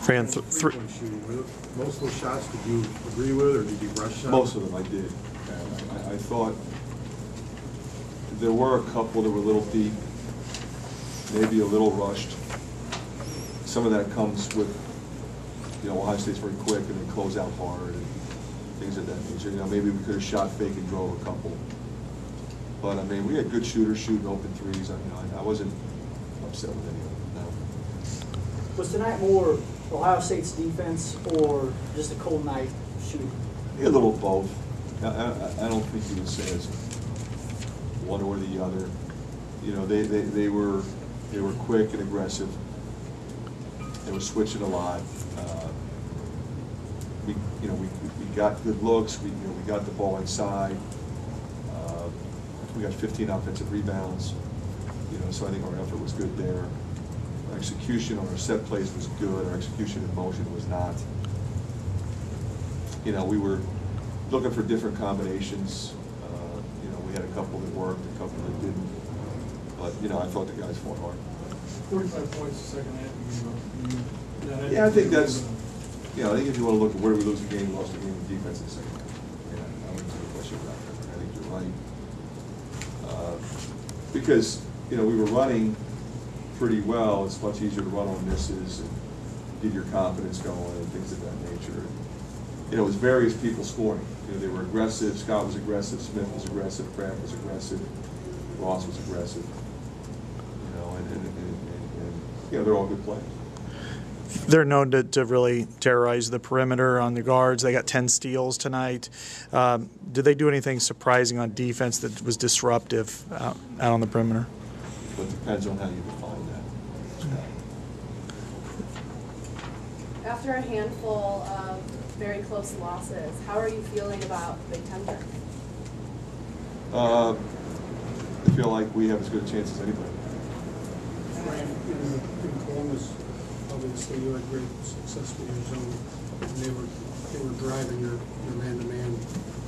Fran, three-point shooting. Most of those shots, did you agree with, or did you rush shots? Most of them I did. And I thought there were a couple that were a little deep, maybe a little rushed. Some of that comes with, Ohio State's very quick and they close out hard and things of that nature. Maybe we could have shot fake and drove a couple. But I mean, we had good shooters shooting open threes. I wasn't upset with any of them. No. Was tonight more Ohio State's defense or just a cold night shooting? A little of both. I don't think you would say it's one or the other. They were quick and aggressive. They were switching a lot. We got good looks. We got the ball inside. We got 15 offensive rebounds. So I think our effort was good there. Our execution on our set plays was good. Our execution in motion was not. We were looking for different combinations. We had a couple that worked, a couple that didn't. But I thought the guys fought hard. 45 points the second half. Yeah, I think that's. I think if you want to look at where we lose the game, we lost the game with defense in the second half. I wouldn't take a question about that. I think you're right. Because we were running pretty well. It's much easier to run on misses and get your confidence going and things of that nature. It was various people scoring. They were aggressive. Scott was aggressive. Smith was aggressive. Kraft was aggressive. Ross was aggressive. And they're all good players. They're known to really terrorize the perimeter on the guards. They got 10 steals tonight. Did they do anything surprising on defense that was disruptive out on the perimeter? But it depends on how you define that. After a handful of very close losses, how are you feeling about Big Ten tournament? I feel like we have as good a chance as anybody. In Columbus, obviously you had great success with your zone, and they were driving your man-to-man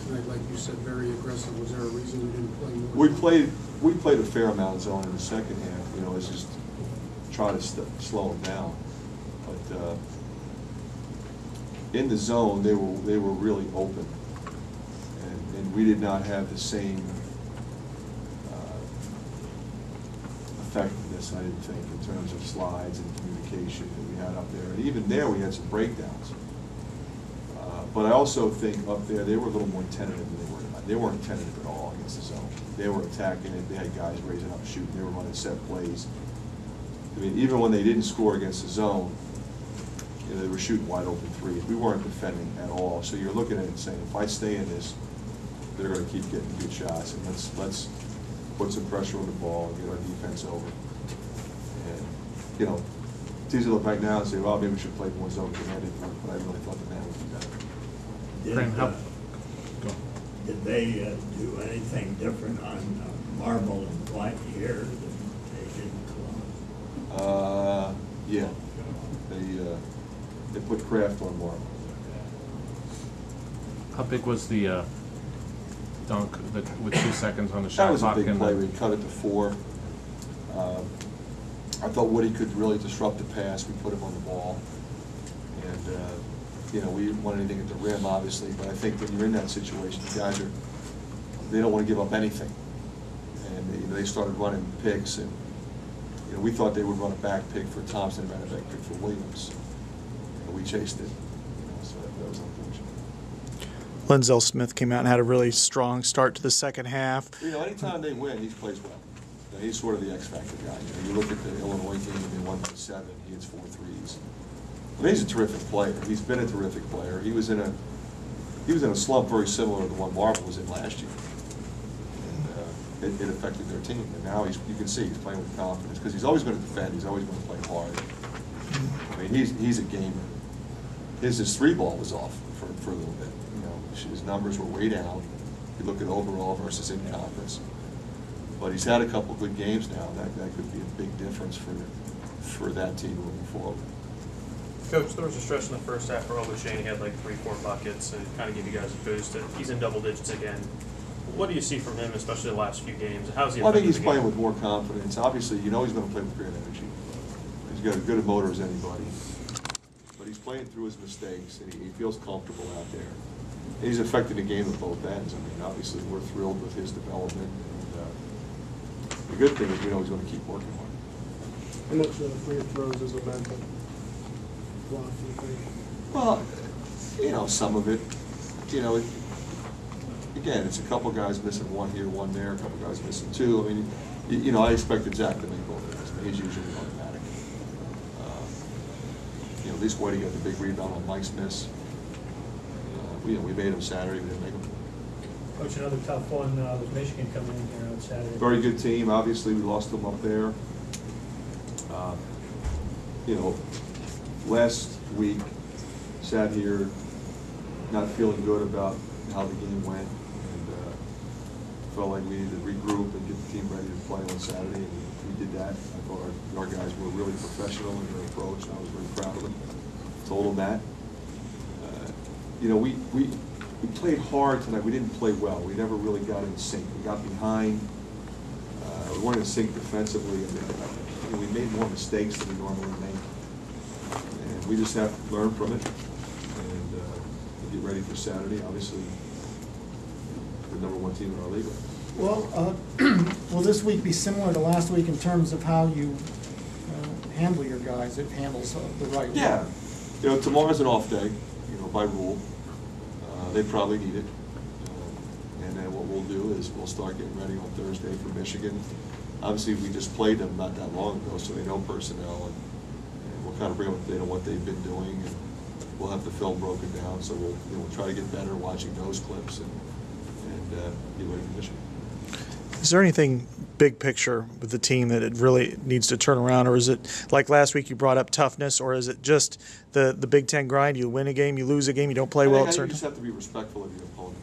tonight, like you said, very aggressive. Was there a reason you didn't play more? We played a fair amount of zone in the second half. It's just try to slow them down. But in the zone, they were really open, and we did not have the same effectiveness, I didn't think, in terms of slides and communication that we had up there. And even there, we had some breakdowns. But I also think up there, they were a little more tentative than they were tonight. They weren't tentative at all against the zone. They were attacking it. They had guys raising up and shooting. They were running set plays. I mean, even when they didn't score against the zone, they were shooting wide open threes. We weren't defending at all. So you're looking at it and saying, if I stay in this, they're going to keep getting good shots. And let's put some pressure on the ball and get our defense over. And, it's easy to look back now and say, well, maybe we should play more zone commanded, but I really thought the man would be better. Did they do anything different on marble and white here than they did in Columbus? Yeah. They put Kraft on marble. How big was the dunk with 2 seconds on the shot That was a clock? big play. We cut it to 4. I thought Woody could really disrupt the pass. We put him on the ball. And, we didn't want anything at the rim, obviously, but I think when you're in that situation, the guys they don't want to give up anything. And they started running picks, and, we thought they would run a back pick for Thompson and a back pick for Williams. And we chased it, so that was unfortunate. Lenzel Smith came out and had a really strong start to the second half. Anytime they win, he plays well. He's sort of the X factor guy. You look at the Illinois game, they won by 7. He hits 4 threes. I mean, he's a terrific player. He's been a terrific player. He was in a slump very similar to the one Marvel was in last year, and it affected their team. And now you can see he's playing with confidence because he's always going to defend. He's always going to play hard. I mean, he's a gamer. His 3 ball was off for a little bit. His numbers were way down. You look at overall versus in conference. But he's had a couple good games now. That could be a big difference for that team moving forward. Coach, there was a stretch in the first half where OSU had like 3-4 buckets and kind of give you guys a boost. He's in double digits again. What do you see from him, especially the last few games? How's he? Well, I think he's playing with more confidence. Obviously, he's going to play with great energy. He's got as good a motor as anybody. But playing through his mistakes, and he feels comfortable out there. And he's affecting the game at both ends. I mean, obviously, we're thrilled with his development. And the good thing is we know he's going to keep working on it. How much free throws is a mental block, do you think? Well, you know, some of it, you know, again, it's a couple guys missing one here, one there, a couple guys missing two. I mean, you know, I expected Zach to make both of those. I mean, he's usually automatic. You know, at least Whitey got the big rebound on Mike's miss. You know, we made him Saturday, we didn't make him. Coach, another tough one was Michigan coming in here on Saturday. Very good team. Obviously, we lost them up there. You know, last week, sat here not feeling good about how the game went, and felt like we needed to regroup and get the team ready to play on Saturday, and we did that. I thought our guys were really professional in their approach, and I was very proud of them. Told them that. You know, we played hard tonight. We didn't play well. We never really got in sync. We got behind. We weren't in sync defensively. I mean, we made more mistakes than we normally make. And we just have to learn from it and get ready for Saturday. Obviously, the #1 team in our league. Well, will this week be similar to last week in terms of how you handle your guys? It handles the right way. Yeah. You know, tomorrow's an off day, you know, by rule. They probably need it. And then what we'll do is we'll start getting ready on Thursday for Michigan. Obviously, we just played them not that long ago, so they know personnel, and we'll kind of bring them up to date on what they've been doing. And we'll have the film broken down, so we'll try to get better watching those clips and get ready for Michigan. Is there anything big picture with the team that it really needs to turn around, or is it like last week you brought up toughness, or is it just the Big Ten grind? You win a game, you lose a game, you don't play well at certain times? You just have to be respectful of your opponent.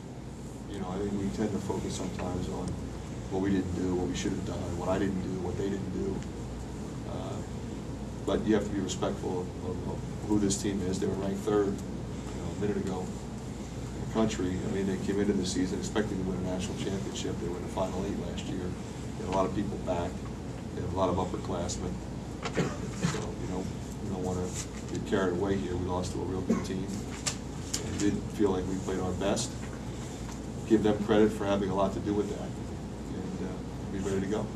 You know, I think we tend to focus sometimes on what we didn't do, what we should have done, what I didn't do, what they didn't do. But you have to be respectful of who this team is. They were ranked 3rd, a minute ago in the country. I mean, they came into the season expecting to win a national championship. They were in the Final 8 last year. They had a lot of people back. They had a lot of upperclassmen. So, you know, we don't want to get carried away here. We lost to a real good team. And did feel like we played our best. Give them credit for having a lot to do with that. And be ready to go.